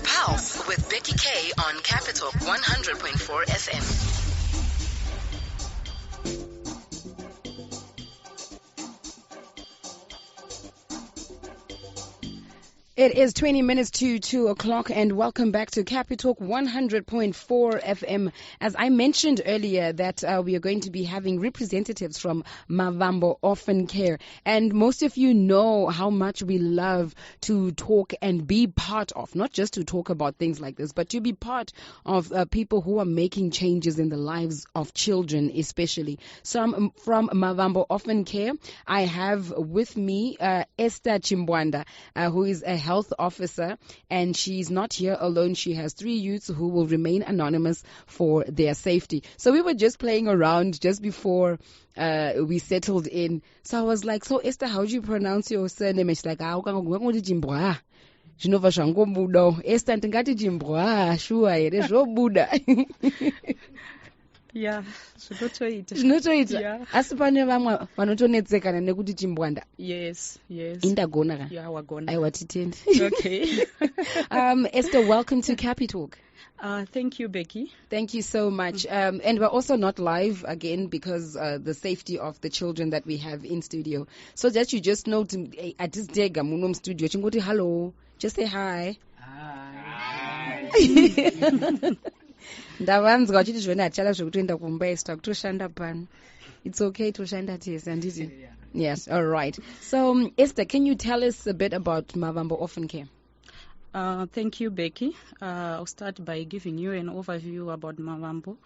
Pulse with Becky K on Capital 100.4 FM. It is 20 minutes to 2 o'clock and welcome back to Capital 100.4 FM. As I mentioned earlier that we are going to be having representatives from Mavambo Orphan Care. And most of you know how much we love to talk and be part of, not just to talk about things like this, but to be part of people who are making changes in the lives of children especially. So from Mavambo Orphan Care, I have with me Esther Chimbwanda, who is a health officer, and she's not here alone. She has 3 youths who will remain anonymous for their safety. So we were just playing around just before we settled in. So I was like, so Esther, how do you pronounce your surname? And she's like, Jimbwa. Zvinova zvangobuda. Esther ndingati Jimbwa, sure here zvobuda. Yeah, zvinotoita. Yeah. Asi pane vamwe vanotonetsekana nekuti Chimbwanda. Yes. Indagona ka. Yeah, wagona. Aiwa titende. Okay. Esther, welcome to Capi Talk. Thank you, Becky. Thank you so much. And we're also not live again because the safety of the children that we have in studio. So that you just know, at this day, Gamunum studio, chingoti hello, just say hi. Hi. Ndavanzwa vachiti zvona hatichala zvekutoenda kumba Esther kutoshanda pano. It's okay toshanda tese handiti? Yes, all right. So Esther, can you tell us a bit about Mavambo Orphan Care? Thank you, Becky. I'll start by giving you an overview about Mavambo.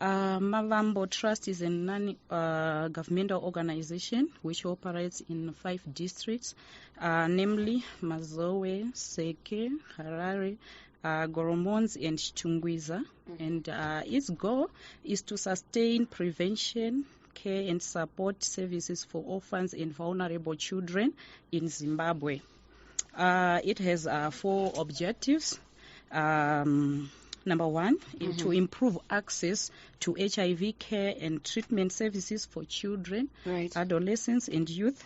Mavambo Trust is a non-governmental organization which operates in 5 districts, namely Mazowe, Seke, Harare, Goromons and Chitungwiza, and its goal is to sustain prevention, care and support services for orphans and vulnerable children in Zimbabwe. It has 4 objectives. Number 1, to improve access to HIV care and treatment services for children, adolescents and youth.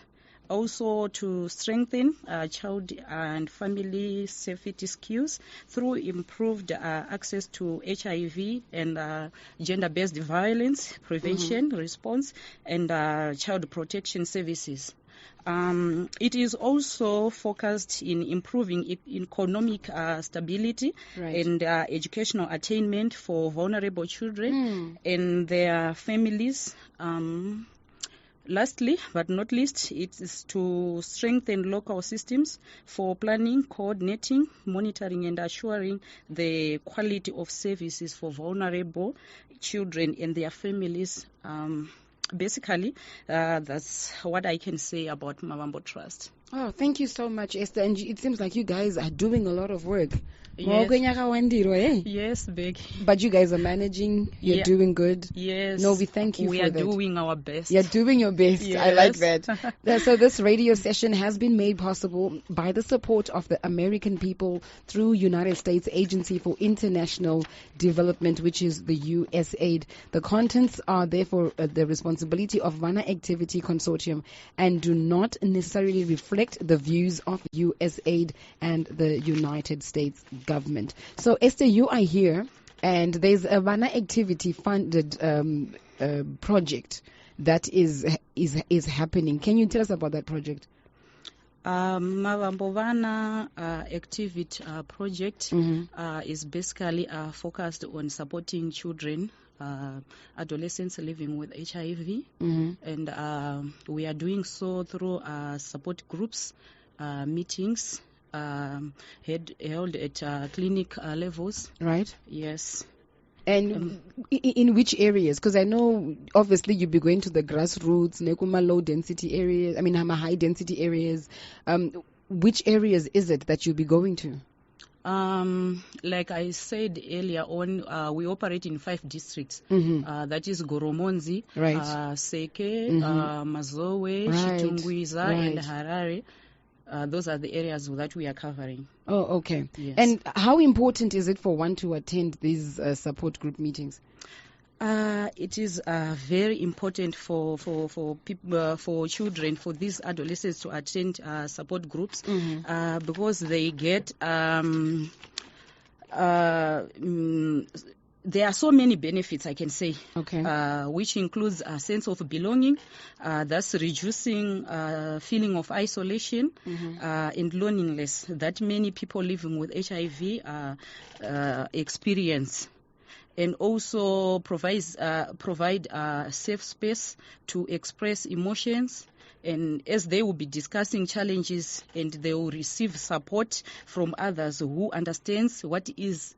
Also to strengthen child and family safety skills through improved access to HIV and gender-based violence prevention, response, and child protection services. It is also focused in improving economic stability and educational attainment for vulnerable children and their families. Lastly, but not least, it is to strengthen local systems for planning, coordinating, monitoring, and assuring the quality of services for vulnerable children and their families. Basically, that's what I can say about Mavambo Trust. Oh, thank you so much, Esther. And it seems like you guys are doing a lot of work. Yes, big. But you guys are managing. You're doing good. Yes. No, we thank you for that. We are doing our best. You're doing your best. Yes. I like that. So this radio session has been made possible by the support of the American people through United States Agency for International Development, which is the USAID. The contents are therefore the responsibility of Vana Activity Consortium and do not necessarily reflect the views of USAID and the United States government. So Esther, you are here and there's a Vana Activity funded project that is happening. Can you tell us about that project? Mavambo Vana Activity project is basically focused on supporting children, adolescents living with HIV, and we are doing so through support groups, meetings held at clinic levels. Right. Yes. And in which areas? Because I know obviously you'll be going to the grassroots, Nekuma low density areas, high density areas. Which areas is it that you'll be going to? Like I said earlier on, we operate in 5 districts. That is Goromonzi, Seke, Mazowe, Chitungwiza, and Harare. Those are the areas that we are covering. Oh, okay. Yes. And how important is it for one to attend these support group meetings? It is very important for people, for children, for these adolescents to attend support groups because they get there are so many benefits, I can say, okay. Which includes a sense of belonging, thus reducing feeling of isolation and loneliness that many people living with HIV experience, and also provide a safe space to express emotions. And as they will be discussing challenges, and they will receive support from others who understands what it's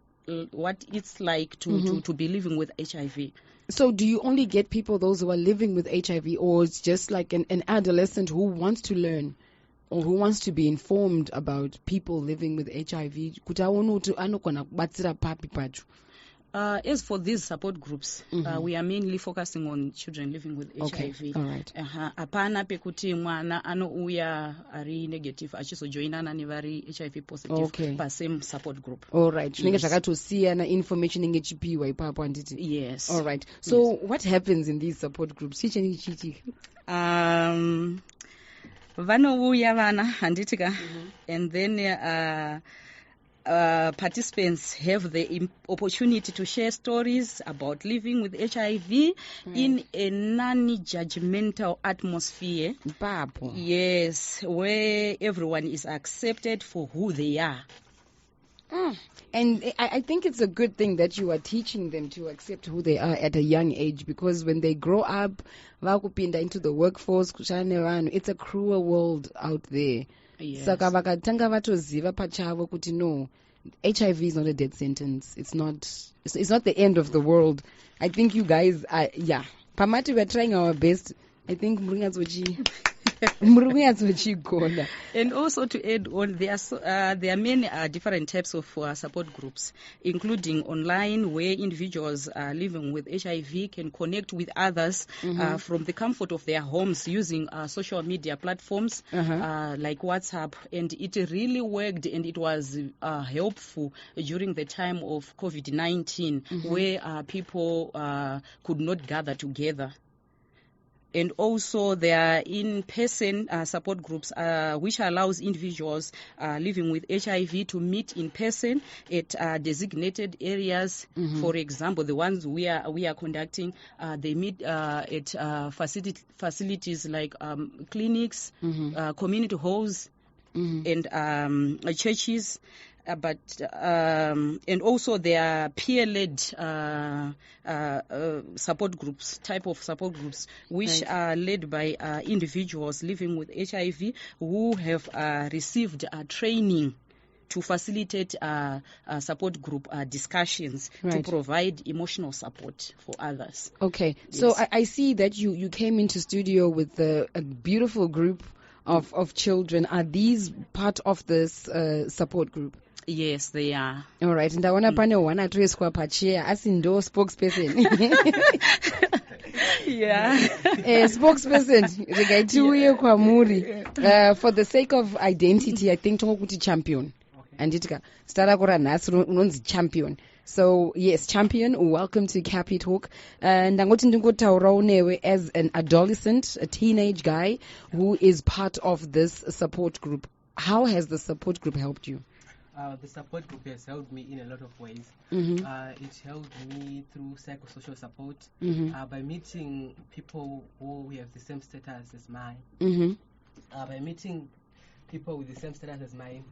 like to be living with HIV. So do you only get those who are living with HIV, or it's just like an adolescent who wants to learn or who wants to be informed about people living with HIV? Kuti aone kuti anokona kubatsira papi pacho? As for these support groups, we are mainly focusing on children living with HIV. All right. Apana pekuti mwana anouya ari negative achizojoinana nevari HIV positive pa same support group. All right. Zvinenge zvakatosiyana information inenge chipiwa ipapo handiti? Yes. All right. So what happens in these support groups? Chinenge chiitika? Vanouya vana handitika, and then participants have the opportunity to share stories about living with HIV in a non-judgmental atmosphere. Papo. Yes, where everyone is accepted for who they are. And I think it's a good thing that you are teaching them to accept who they are at a young age, because when they grow up, vakupinda into the workforce, it's a cruel world out there. Yes. Saka vakatanga vatoziva pachavo kuti no, HIV is not a death sentence. It's not the end of the world. I think you guys are, Pamati, we're trying our best. I think and also to add on, there are many different types of support groups, including online, where individuals living with HIV can connect with others from the comfort of their homes using social media platforms like WhatsApp. And it really worked, and it was helpful during the time of COVID-19, where people could not gather together. And also there are in-person support groups which allows individuals living with HIV to meet in person at designated areas. For example, the ones we are conducting, they meet at facilities like clinics, community halls, and churches. And also there are peer-led support groups, which are led by individuals living with HIV who have received training to facilitate support group discussions to provide emotional support for others. Okay, yes. So I see that you came into studio with a beautiful group of children. Are these part of this support group? Yes, they are. All right. Ndaona pane one atweswa pachair asi ndo spokesperson. Spokesperson regaitiuye kwamuri. For the sake of identity, I think tokuti champion. Anditika stara kora nhasi unonzi champion. So yes, champion, welcome to Cappy Talk. Ndangoti ndingotaurawo newe as an adolescent, a teenage guy who is part of this support group. How has the support group helped you? The support group has helped me in a lot of ways. It helped me through psychosocial support by meeting people who have the same status as mine. By meeting people with the same status as mine,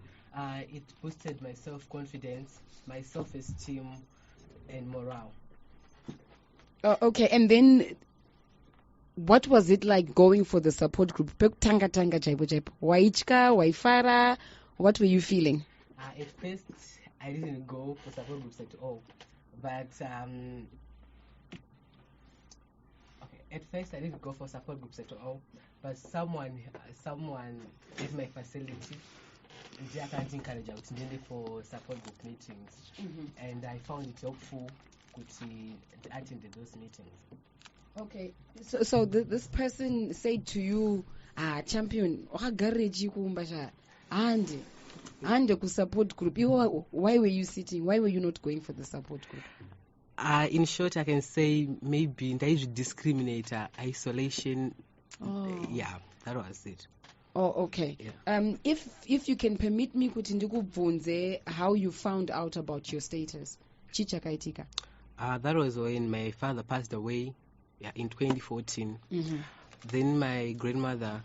it boosted my self-confidence, my self-esteem, and morale. Okay, and then what was it like going for the support group? Waichka, waifara, what were you feeling? At first, I didn't go for support groups at all. But someone at my facility, they can't encourage out for support group meetings, and I found it helpful to attend those meetings. Okay, so this person said to you, champion, and the support group. Why were you sitting? Why were you not going for the support group? In short, I can say maybe there is discriminator, isolation. Yeah, that was it. Oh, okay. Yeah. If you can permit me kuti ndikubvunze how you found out about your status. Chichakaitika. That was when my father passed away, in 2014. Mm-hmm. Then my grandmother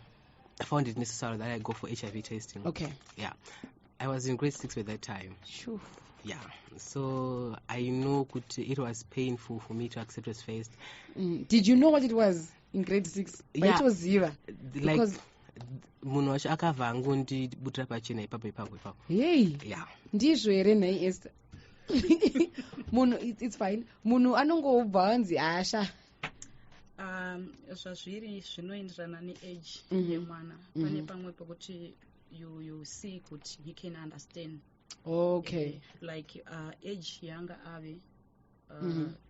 found it necessary that I go for HIV testing. Okay. Yeah. I was in grade 6 at that time. Sure. Yeah. So I know it was painful for me to accept it first. Did you know what it was in grade 6? Yeah. It was zero. Like, munhu wacho akavha angondibutira pachena ipapo. Hey. Yeah. Ndizvo here nhai Esther. Munhu, it's fine. Munhu anongobva anzi asha. Zvazviri zvinoenderana neage yemwana. Pane pamwe pekuti you see kuti he can understand. Okay. Like age yanga ave.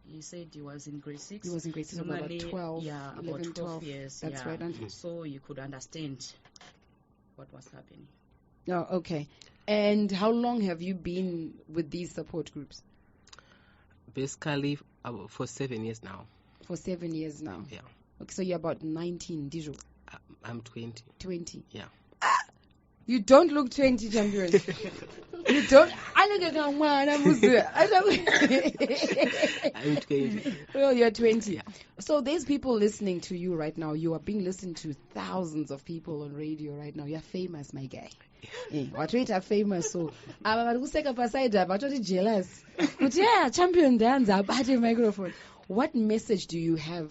He said he was in grade 6. He was in grade 6, about 12. Yeah, 11, about 12 years. That's right. So you could understand what was happening. Oh, okay. And how long have you been with these support groups? Basically, for 7 years now. For 7 years now? Yeah. Okay, so you're about 19, Dijo? I'm 20. 20? Yeah. You don't look 20, champion. You don't. I'm 20. Well, you're 20. Yeah. So there's people listening to you right now. You are being listened to thousands of people on radio right now. You're famous, my guy. What rate are famous? So I'm jealous. But yeah, champion dance abate microphone. What message do you have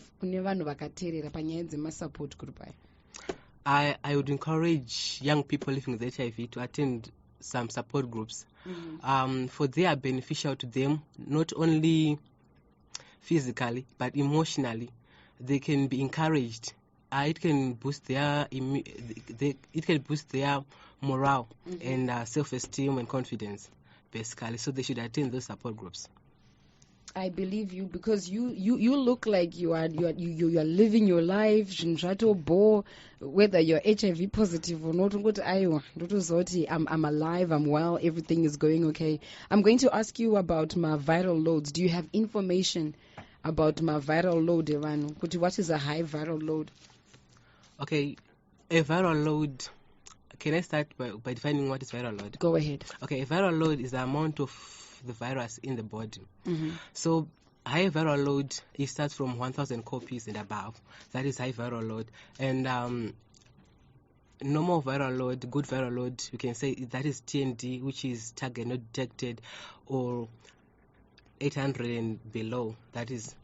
support group? I would encourage young people living with HIV to attend some support groups. For they are beneficial to them, not only physically but emotionally. They can be encouraged. It can boost their morale and self-esteem and confidence, basically. So they should attend those support groups. I believe you because you look like you are living your life. Whether you're HIV positive or not, I'm alive, I'm well, everything is going okay. I'm going to ask you about my viral loads. Do you have information about my viral load, Evano? What is a high viral load? Okay, a viral load. Can I start by defining what is viral load? Go ahead. Okay, a viral load is the amount of the virus in the body. So high viral load, it starts from 1,000 copies and above. That is high viral load. And normal viral load, good viral load, you can say that is TND, which is target not detected, or 800 and below. That is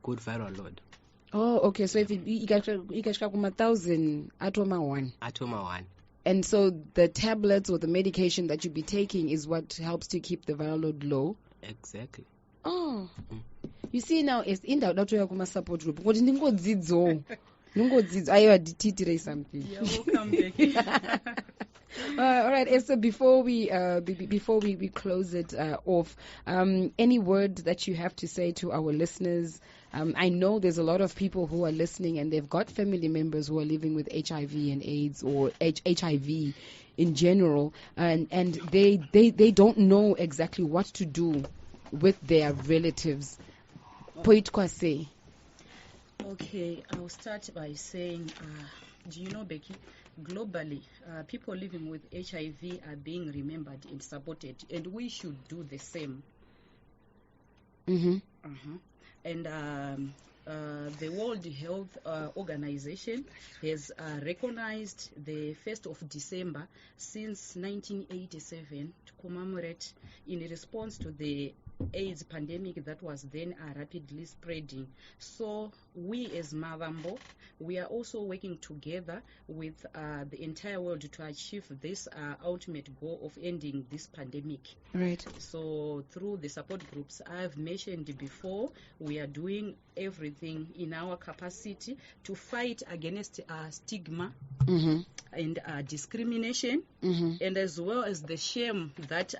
good viral load. Oh, okay. So if you get 1,000, atoma 1. Atoma 1. And so the tablets or the medication that you be taking is what helps to keep the viral load low? Exactly. Oh. You see now, it's in the support group. What do you I something. Yeah, welcome back. All right, Esther, before we close it off, any word that you have to say to our listeners? I know there's a lot of people who are listening and they've got family members who are living with HIV and AIDS or HIV in general, and they don't know exactly what to do with their relatives. Okay, I'll start by saying, do you know, Becky, globally, people living with HIV are being remembered and supported, and we should do the same. And the World Health Organization has recognized the 1st of December since 1987 to commemorate in response to the AIDS pandemic that was then rapidly spreading. So we as Mavambo, we are also working together with the entire world to achieve this ultimate goal of ending this pandemic. Right. So through the support groups I've mentioned before, we are doing everything in our capacity to fight against stigma and discrimination, and as well as the shame that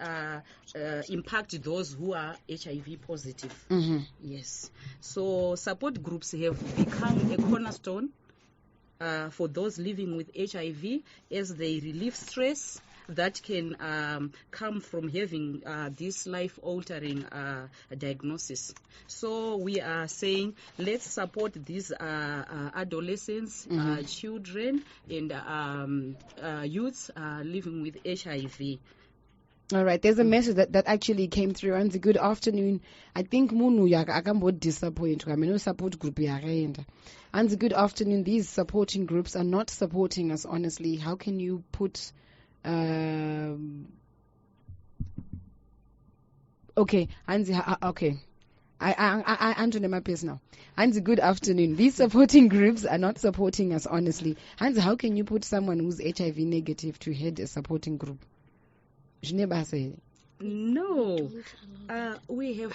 impact those who are HIV positive. Yes. So support groups have become a cornerstone for those living with HIV as they relieve stress, that can come from having this life-altering diagnosis. So we are saying let's support these adolescents, children, and youths living with HIV. All right, there's a message that actually came through. And good afternoon. I think Munu Yakambo disappoint. I mean, support group and good afternoon. These supporting groups are not supporting us honestly. How can you put okay, Anzi, okay. I Anthony my place now. Hansi, good afternoon. These supporting groups are not supporting us honestly. Hansi, how can you put someone who's HIV negative to head a supporting group? No, we have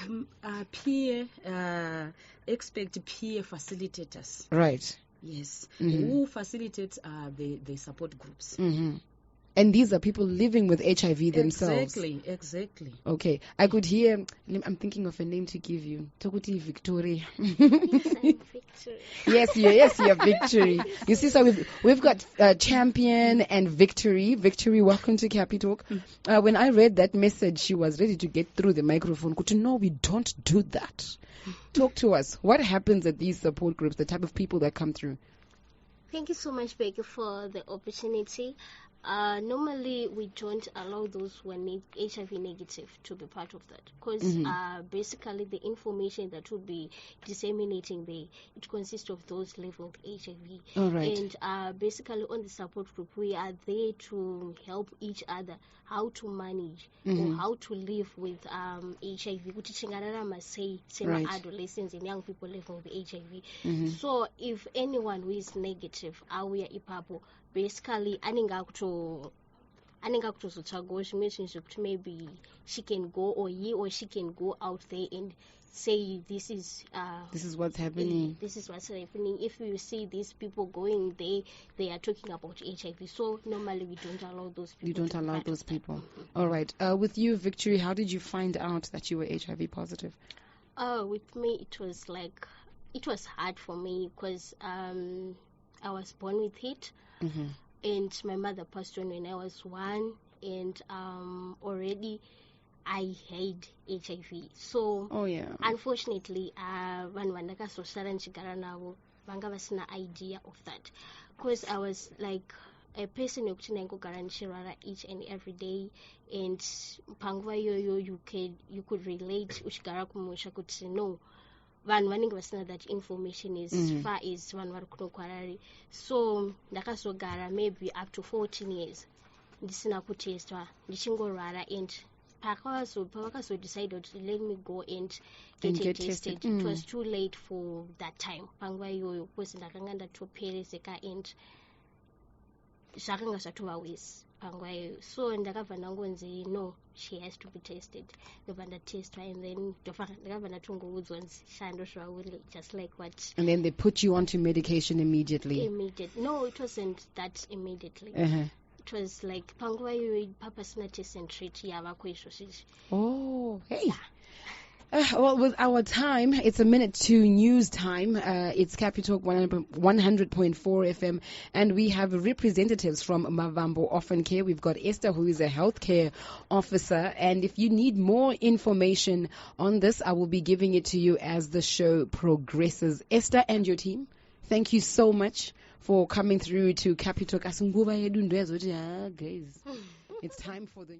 peer expert peer facilitators. Right. Yes, who facilitate the support groups. And these are people living with HIV themselves. Exactly. Okay, I could hear. I'm thinking of a name to give you. Tokuti Victoria. Yes, you're Victory. You see, so we've got Champion and Victory. Victory, welcome to Capi Talk. When I read that message, she was ready to get through the microphone. Good to know we don't do that. Talk to us. What happens at these support groups? The type of people that come through. Thank you so much, Becky, for the opportunity. Normally, we don't allow those who are HIV negative to be part of that because basically the information that will be disseminating there, it consists of those living with HIV. All right. And basically on the support group, we are there to help each other how to manage or how to live with HIV. Right. Adolescents and young people living with HIV. So if anyone who is negative, we are ipapo. Basically, maybe she can go or he or she can go out there and say this is what's happening. This is what's happening. If you see these people going there, they are talking about HIV. So normally we don't allow those people. You don't allow those people. All right. With you, Victory, how did you find out that you were HIV positive? With me, it was hard for me because I was born with it. And my mother passed on when I was 1, and already I had HIV. So unfortunately, vanga vasina idea of that, because I was like a person each and every day, and pangwa yoyo you could relate uchigara kumusha kuti no vanhu vanenge vasina that information is far as vanhu vari kuno kwarari. So ndakazogara maybe up to 14 years ndisina kutestwa ndichingorwara, and pavakazodecide kuti let me go and get tested. It was too late for that time panguva iyoyo because ndakanga ndatoperezeka and zvakanga zvatova worse panguva iyoyo. So ndakabva ndangonzi no, she has to be tested. Ndobva ndatestwa, and then ndakabva ndatongoudzwa nzi shando zvauri, just like what. And then they put you onto medication immediately. No, it wasn't that immediately. It was like panguva iyoyo papasina test and treat yavako izvozvizvi. Oh, hey. Yeah. Well, with our time, it's a minute to news time. It's Capi Talk 100.4 FM, and we have representatives from Mavambo Orphan Care. We've got Esther, who is a healthcare officer, and if you need more information on this, I will be giving it to you as the show progresses. Esther and your team, thank you so much for coming through to Capi Talk. Guys, it's time for the